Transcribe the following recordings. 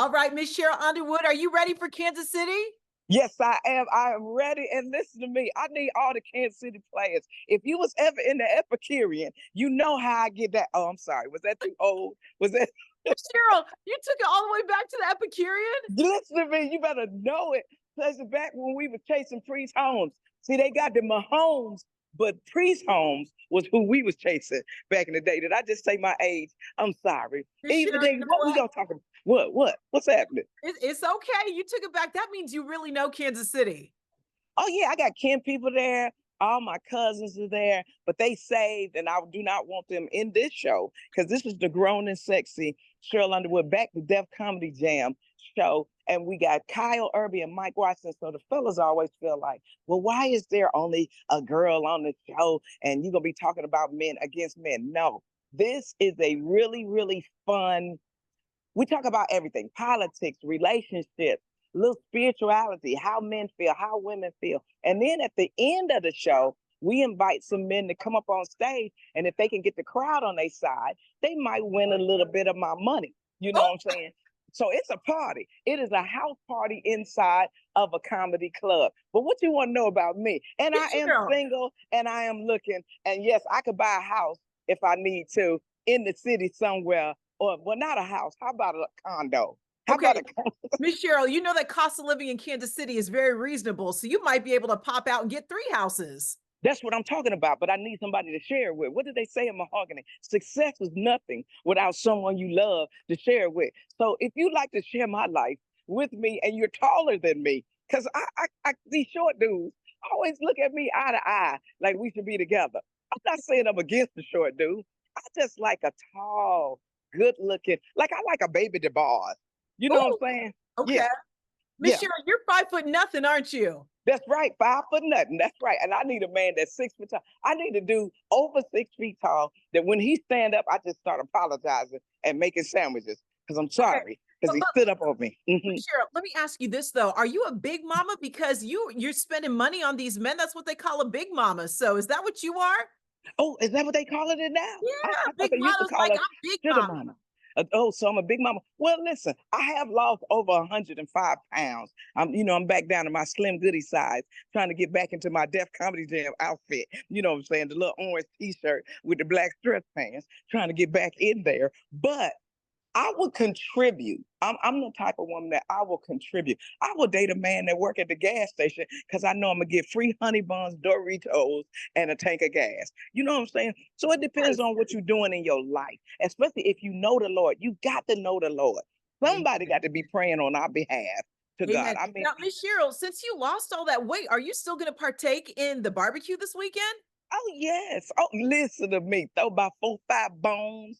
All right, Miss Sheryl Underwood, are you ready for Kansas City? Yes, I am. I am ready. And listen to me. I need all the Kansas City players. If you was ever in the Epicurean, you know how I get that. Oh, I'm sorry. Was that too old? Was that? Miss Sheryl, you took it all the way back to the Epicurean? Listen to me. You better know it. Because back when we were chasing Priest Holmes. See, they got the Mahomes, but Priest Holmes was who we was chasing back in the day. Did I just say my age? I'm sorry. Miss Even Sheryl, you then, know what we what? gonna talk about? What's happening? It's okay. You took it back. That means you really know Kansas City. Oh yeah, I got kin people there. All my cousins are there, but they saved, and I do not want them in this show because this is the grown and sexy Sheryl Underwood back to Def Comedy Jam show, and we got Kyle Irby and Mike Watson. So the fellas always feel like, well, why is there only a girl on the show, and you're gonna be talking about men against men? No, this is a really, really fun. We talk about everything: politics, relationships, little spirituality, how men feel, how women feel. And then at the end of the show, we invite some men to come up on stage. And if they can get the crowd on their side, they might win a little bit of my money. You know Oh, what I'm saying? So it's a party. It is a house party inside of a comedy club. But what you want to know about me? And I Miss am Sheryl. single and I am looking. And yes, I could buy a house if I need to in the city somewhere. Or, well, not a house. How about a condo? How Okay, about a condo? Miss Sheryl, you know that cost of living in Kansas City is very reasonable, so you might be able to pop out and get 3 houses. That's what I'm talking about, but I need somebody to share it with. What did they say in Mahogany? Success is nothing without someone you love to share it with. So if you like to share my life with me and you're taller than me, because these short dudes always look at me eye to eye like we should be together. I'm not saying I'm against the short dude. I just like a tall, good looking, like I like a baby DeBarge. You know what Oh, I'm saying? okay. Yeah, Miss yeah. Sheryl, you're 5 foot nothing, aren't you? That's right, 5 foot nothing. That's right. And I need a man that's 6 foot tall. I need a dude over 6 feet tall that when he stand up, I just start apologizing and making sandwiches because I'm Okay. sorry because But he but stood up on me. Miss Sheryl, let me ask you this though. Are you a big mama? Because you're spending money on these men. That's what they call a big mama. So is that what you are? Oh, is that what they calling it now? Yeah, I thought big they used to mama's call like us I'm big sugar mama. mama. Oh, so I'm a big mama. Well, listen, I have lost over 105 pounds. I'm back down to my slim goody size, trying to get back into my Def Comedy Jam outfit. You know what I'm saying? The little orange t-shirt with the black strip pants, trying to get back in there. But I would contribute. I'm the type of woman that I will contribute. I will date a man that work at the gas station because I know I'm gonna get free honey buns, Doritos, and a tank of gas. You know what I'm saying? So it depends Yes. on what you're doing in your life, especially if you know the Lord. You got to know the Lord. Somebody Amen. got to be praying on our behalf to God. Amen. I mean, Now, Miss Sheryl, since you lost all that weight, are you still going to partake in the barbecue this weekend? oh yes. Oh, listen to me. Throw about 4, 5 bones.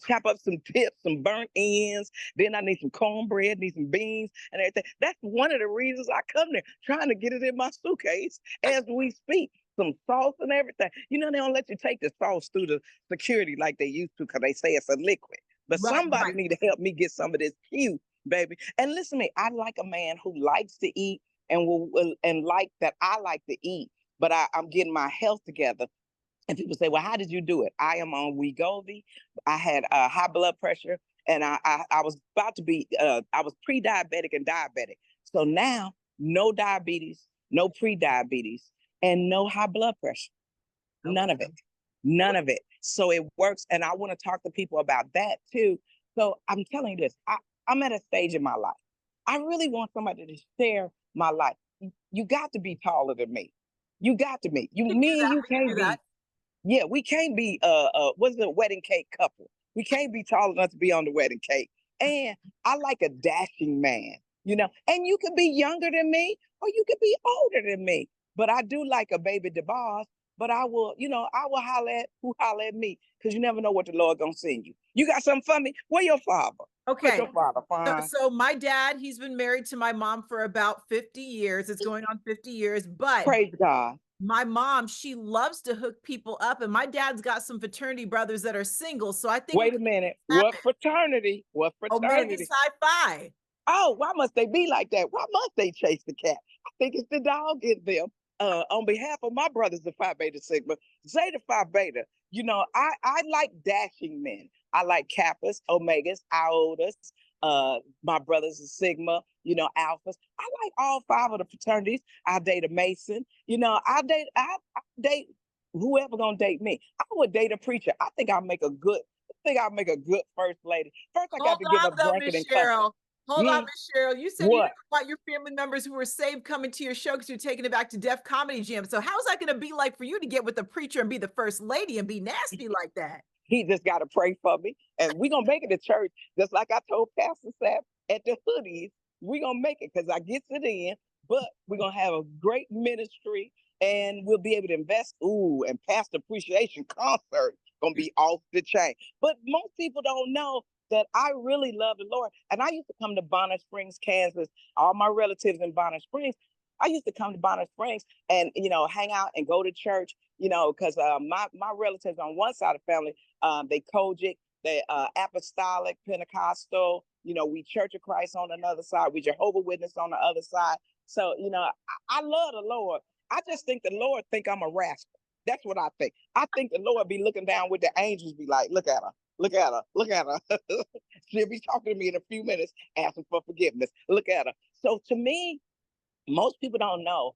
Chop up some tips, some burnt ends. Then I need some cornbread, need some beans, and everything. That's one of the reasons I come there, trying to get it in my suitcase as we speak. Some sauce and everything. They don't let you take the sauce through the security like they used to because they say it's a liquid. But Right, somebody right. need to help me get some of this cute, baby. And listen to me. I like a man who likes to eat and like that I like to eat, but I'm getting my health together. And people say, well, how did you do it? I am on Wegovy. I had high blood pressure, and I was about to be, I was pre-diabetic and diabetic. So now, no diabetes, no pre-diabetes, and no high blood pressure. None of it. Okay. None of it. So it works. And I want to talk to people about that too. So I'm telling you this, I'm at a stage in my life. I really want somebody to share my life. You got to be taller than me. You got to be. We can do Me and that. you We can can't do that. be. Yeah, we can't be what's the wedding cake couple? We can't be tall enough to be on the wedding cake. And I like a dashing man. And you could be younger than me or you could be older than me. But I do like a baby DeBarge. But I will holler at who holler at me because you never know what the Lord gonna send you. You got something for me? Where your father? Where's Okay. your father? So, Fine. so my dad, he's been married to my mom for about 50 years. It's going on 50 years, but Praise God. my mom, she loves to hook people up, and my dad's got some fraternity brothers that are single. So I think we Wait a could minute. have What fraternity? What Omega fraternity? Psi Phi. Oh, why must they be like that? Why must they chase the cat? I think it's the dog in them. On behalf of my brothers, the Phi Beta Sigma, Zeta Phi Beta, I like dashing men. I like Kappas, Omegas, Iotas, my brothers is Sigma, Alphas. I like all five of the fraternities. I date a Mason. I date whoever gonna date me. I would date a preacher. I think I'll make a good first lady. First, I got Hold to give on up though, drinking Miss and cussing. Cheryl. Hold on, Hmm, Miss Cheryl. You said you what? didn't want your family members who were saved coming to your show because you're taking it back to Def Comedy Jam. So how's that gonna be like for you to get with the preacher and be the first lady and be nasty like that? He just got to pray for me. And we're going to make it to church. Just like I told Pastor Sap at the hoodies, we're going to make it because I gets it in. But we're going to have a great ministry and we'll be able to invest. Ooh, and Pastor Appreciation Concert going to be off the chain. But most people don't know that I really love the Lord. And I used to come to Bonner Springs, Kansas. All my relatives in Bonner Springs. I used to come to Bonner Springs and, hang out and go to church, because my relatives on one side of the family, they Kojic, they Apostolic, Pentecostal. We Church of Christ on another side. We Jehovah Witness on the other side. So I love the Lord. I just think the Lord think I'm a rascal. That's what I think. I think the Lord be looking down with the angels, be like, look at her, look at her, look at her. She'll be talking to me in a few minutes, asking for forgiveness. Look at her. So to me, most people don't know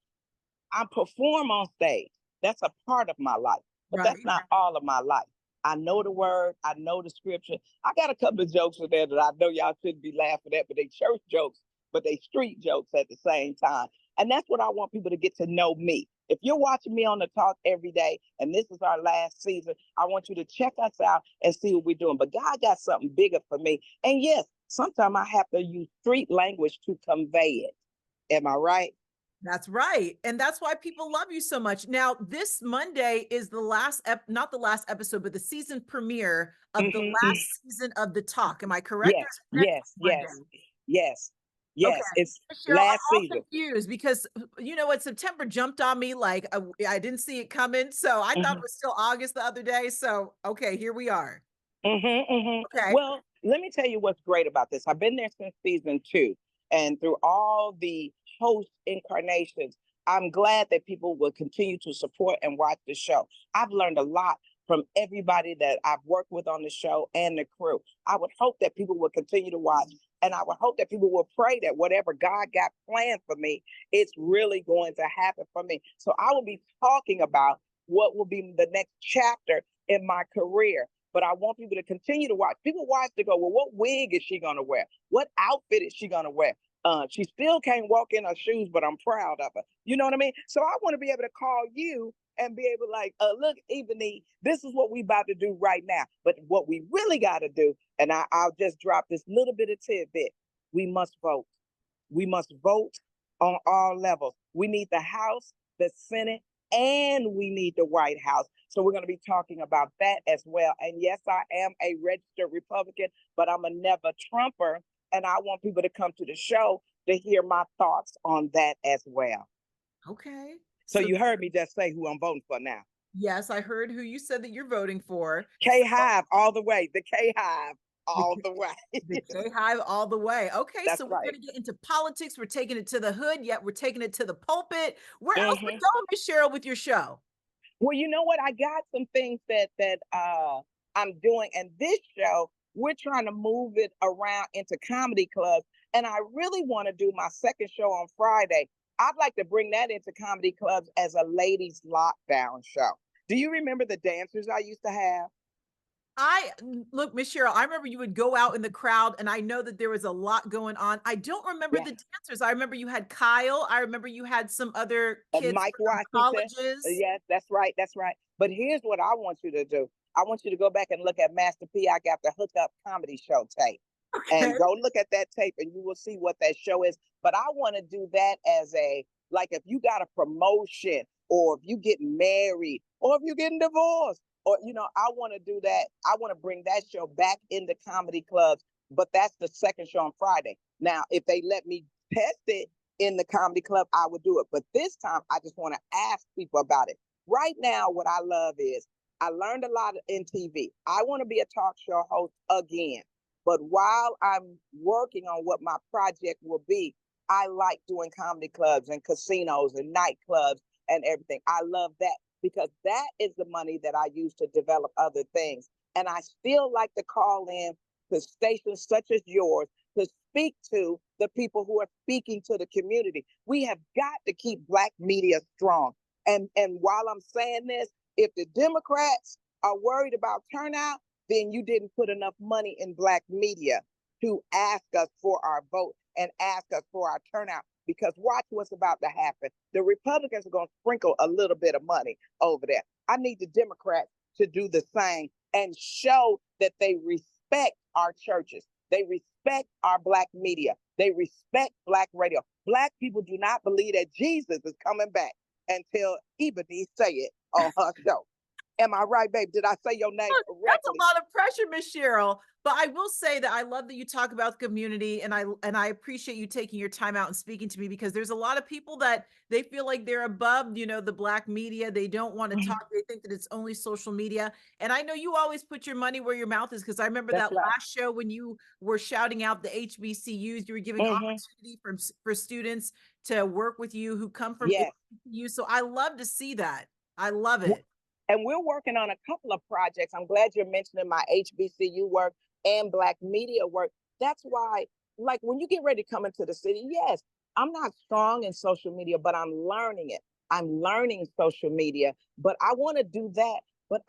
I perform on stage. That's a part of my life, but that's Right. not all of my life. I know the word, I know the scripture. I got a couple of jokes in there that I know y'all shouldn't be laughing at, but they church jokes, but they street jokes at the same time. And that's what I want people to get to know me. If you're watching me on the talk every day, and this is our last season, I want you to check us out and see what we're doing. But God got something bigger for me. And yes, sometimes I have to use street language to convey it. Am I right? That's right, and that's why people love you so much. Now, this Monday is the last not the last episode, but the season premiere of the Hmm. last season of The Talk. Am I correct, or Yes, is it next yes, yes, Monday? yes, Okay. yes. It's Cheryl, I'm last all season. confused because you know what? September jumped on me like I didn't see it coming, so I thought it Hmm. was still August the other day, so, okay, here we are. Okay. Well, let me tell you what's great about this. I've been there since season two, and through all the host incarnations, I'm glad that people will continue to support and watch the show. I've learned a lot from everybody that I've worked with on the show and the crew. I would hope that people will continue to watch, and I would hope that people will pray that whatever God got planned for me, it's really going to happen for me. So I will be talking about what will be the next chapter in my career, but I want people to continue to watch. People watch to go, well, what wig is she going to wear? What outfit is she going to wear? She still can't walk in her shoes, but I'm proud of her. You know what I mean? So I want to be able to call you and be able to like, look, Ebony, this is what we about to do right now. But what we really got to do, and I'll just drop this little bit of tidbit, we must vote. We must vote on all levels. We need the House, the Senate, and we need the White House. So we're going to be talking about that as well. And yes, I am a registered Republican, but I'm a never Trumper. And I want people to come to the show to hear my thoughts on that as well. Okay. So So you heard me just say who I'm voting for now. yes, I heard who you said that you're voting for. K Hive all the way. The K Hive The all K the way. the K-Hive all the way. Okay, That's so we're right. gonna get into politics, we're taking it to the hood, yet we're taking it to the pulpit. Where else we Hmm. going, Miss Cheryl, with your show? Well, you know what? I got some things that I'm doing, and this show we're trying to move it around into comedy clubs, and I really want to do my second show on Friday. I'd like to bring that into comedy clubs as a ladies' lockdown show. Do you remember the dancers I used to have? Look, Miss Cheryl, I remember you would go out in the crowd, and I know that there was a lot going on. I don't remember Yeah, the dancers. I remember you had Kyle. I remember you had some other kids Mike from Washington. colleges. Yes, that's right. That's right. But here's what I want you to do. I want you to go back and look at Master P. I got the Hook Up Comedy Show tape. Okay. And go look at that tape and you will see what that show is. But I want to do that as a like if you got a promotion or if you getting married or if you're getting divorced or I want to do that. I want to bring that show back into comedy clubs, but that's the second show on Friday. Now, if they let me test it in the comedy club, I would do it. But this time I just want to ask people about it. Right now, what I love is I learned a lot in TV. I want to be a talk show host again. But while I'm working on what my project will be, I like doing comedy clubs and casinos and nightclubs and everything. I love that because that is the money that I use to develop other things. And I still like to call in to stations such as yours to speak to the people who are speaking to the community. We have got to keep Black media strong. And while I'm saying this, if the Democrats are worried about turnout, then you didn't put enough money in Black media to ask us for our vote and ask us for our turnout. Because watch what's about to happen. The Republicans are going to sprinkle a little bit of money over there. I need the Democrats to do the same and show that they respect our churches. They respect our Black media. They respect Black radio. Black people do not believe that Jesus is coming back until Ebony say it on her show. Am I right, babe? Did I say your name correctly? That's a lot of pressure, Miss Cheryl. But I will say that I love that you talk about the community, and I appreciate you taking your time out and speaking to me, because there's a lot of people that they feel like they're above, the Black media. They don't want to talk. They think that it's only social media. And I know you always put your money where your mouth is, because I remember That's that right. last show when you were shouting out the HBCUs, you were giving opportunity for students to work with you who come from Yes. HBCUs. So I love to see that. I love it. And we're working on a couple of projects. I'm glad you're mentioning my HBCU work and Black media work. That's why, like, when you get ready to come into the city, yes, I'm not strong in social media, but I'm learning it. I'm learning social media, but I want to do that. But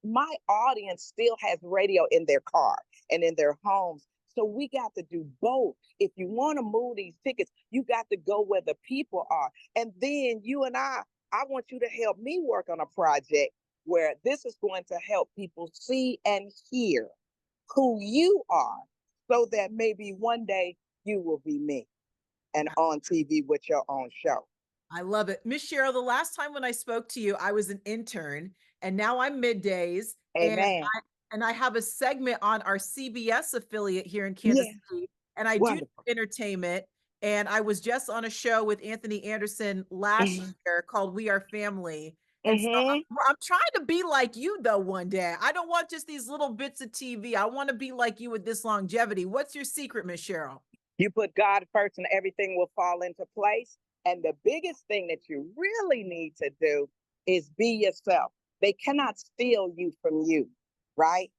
my audience still has radio in their car and in their homes. So we got to do both. If you want to move these tickets, you got to go where the people are. And then you and I want you to help me work on a project where this is going to help people see and hear who you are, so that maybe one day you will be me and on TV with your own show. I love it. Miss Cheryl, the last time when I spoke to you, I was an intern, and now I'm middays. Amen. And I have a segment on our CBS affiliate here in Kansas Yeah. City, and I do Wonderful. entertainment. And I was just on a show with Anthony Anderson last year called We Are Family. And so I'm trying to be like you, though, one day. I don't want just these little bits of TV. I want to be like you with this longevity. What's your secret, Miss Cheryl? You put God first and everything will fall into place. And the biggest thing that you really need to do is be yourself. They cannot steal you from you, right?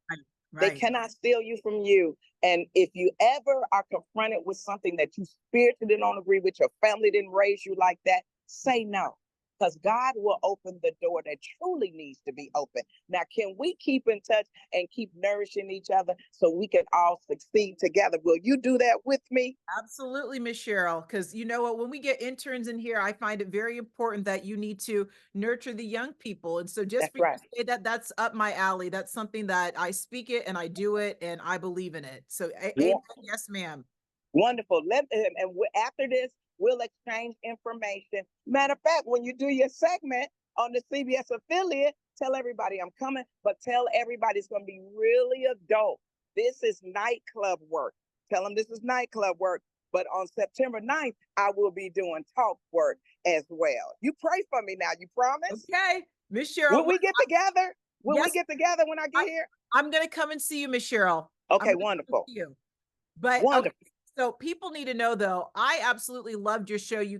They cannot steal you from you. And if you ever are confronted with something that you spiritually don't agree with, your family didn't raise you like that, say no. Because God will open the door that truly needs to be open. Now, can we keep in touch and keep nourishing each other so we can all succeed together? Will you do that with me? Absolutely, Miss Cheryl. Because you know what, when we get interns in here, I find it very important that you need to nurture the young people. And so just That's for you right. to say that, that's up my alley. That's something that I speak it and I do it and I believe in it. So, Yeah. amen. Yes, ma'am. Wonderful. After this, we'll exchange information. Matter of fact, when you do your segment on the CBS affiliate, tell everybody I'm coming, but tell everybody it's going to be really adult. This is nightclub work. Tell them this is nightclub work. But on September 9th, I will be doing talk work as well. You pray for me now. You promise? Okay, Miss Cheryl. Will we get together? Will we Yes, get together when I get here? I'm going to come and see you, Miss Cheryl. I'm Okay, gonna come and wonderful. see you. But okay, Wonderful. so people need to know though, I absolutely loved your show. You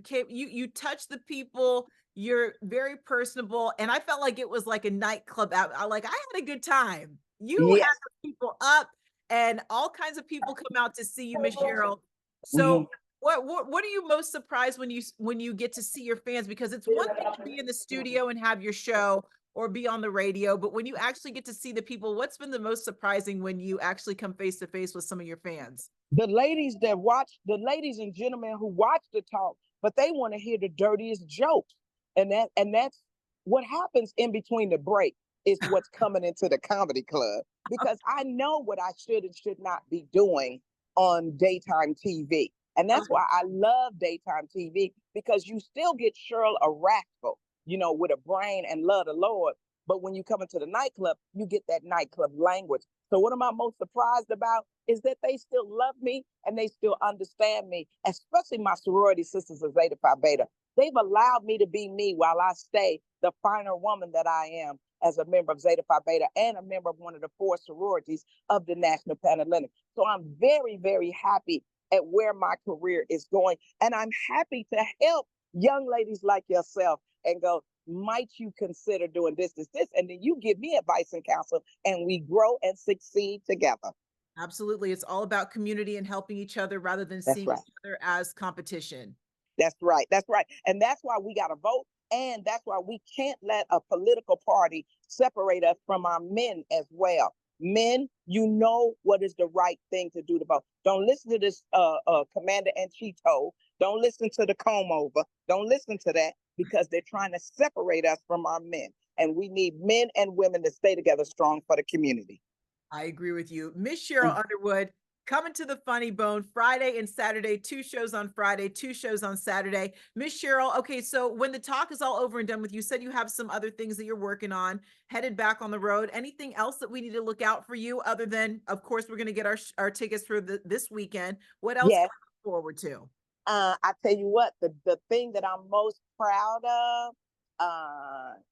touched the people, you're very personable, and I felt like it was like a nightclub I had a good time. You had Yes. the people up, and all kinds of people come out to see you, Miss Cheryl. Mhm. So what are you most surprised when you get to see your fans? Because it's one thing to be in the studio and have your show or be on the radio, but when you actually get to see the people, what's been the most surprising when you actually come face to face with some of your fans? The ladies and gentlemen who watch the talk, but they want to hear the dirtiest jokes. And that's what happens in between the break is what's coming into the comedy club. Because I know what I should and should not be doing on daytime TV. And that's why I love daytime TV, because you still get Cheryl a rascal, with a brain and love the Lord. But when you come into the nightclub, you get that nightclub language. So what am I most surprised about is that they still love me and they still understand me, especially my sorority sisters of Zeta Phi Beta. They've allowed me to be me while I stay the finer woman that I am as a member of Zeta Phi Beta and a member of one of the 4 sororities of the National Panhellenic. So I'm very, very happy at where my career is going. And I'm happy to help young ladies like yourself and go, might you consider doing this? And then you give me advice and counsel, and we grow and succeed together. Absolutely. It's all about community and helping each other rather than That's seeing right. each other as competition. That's right. That's right. And that's why we got to vote. And that's why we can't let a political party separate us from our men as well. Men, you know what is the right thing to do to vote. Don't listen to this commander and Cheeto. Don't listen to the comb over. Don't listen to that because they're trying to separate us from our men. And we need men and women to stay together strong for the community. I agree with you. Miss Sheryl Mm. Underwood, coming to the Funny Bone Friday and Saturday, 2 shows on Friday, 2 shows on Saturday. Miss Sheryl, okay, so when the talk is all over and done with, you said you have some other things that you're working on, headed back on the road. Anything else that we need to look out for you other than, of course, we're gonna get our tickets for this weekend. What else can Yes. we look forward to? I tell you what, the thing that I'm most proud of,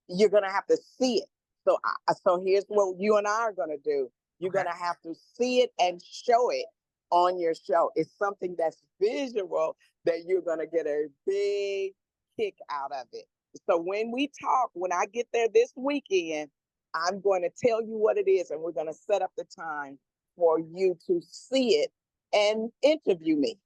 you're gonna have to see it. So here's what you and I are gonna do. You're Okay. gonna have to see it and show it on your show. It's something that's visual that you're gonna get a big kick out of it. So when we talk, when I get there this weekend, I'm going to tell you what it is, and we're gonna set up the time for you to see it and interview me.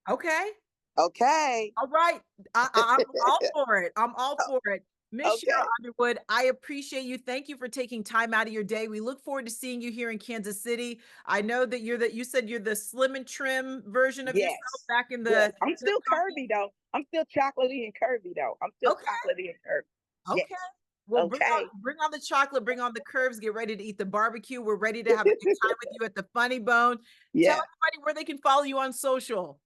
Okay. Okay. All right. I'm all for it. I'm all for it. Miss Sheryl Okay. Underwood, I appreciate you. Thank you for taking time out of your day. We look forward to seeing you here in Kansas City. I know that you said you're the slim and trim version of yourself Yes. back in Yes. the I'm Def still Comedy. curvy though. I'm still chocolatey and curvy though. I'm still Okay, chocolatey and curvy. okay. Yes. Well, Okay. bring on the chocolate, bring on the curves, get ready to eat the barbecue. We're ready to have a good time with you at the Funny Bone. Tell Yeah. everybody where they can follow you on social.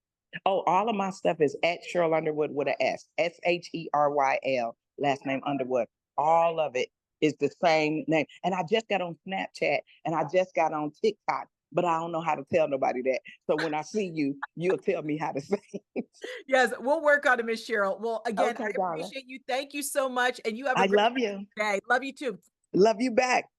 Oh, all of my stuff is at Sheryl Underwood with a S. Sheryl. Last name Underwood. All of it is the same name. And I just got on Snapchat and I just got on TikTok, but I don't know how to tell nobody that. So when I see you, you'll tell me how to say it. Yes, we'll work on it, Miss Cheryl. Well, again, Okay, I darling. appreciate you. Thank you so much, and you have a I great love you. day. Love you too. Love you back.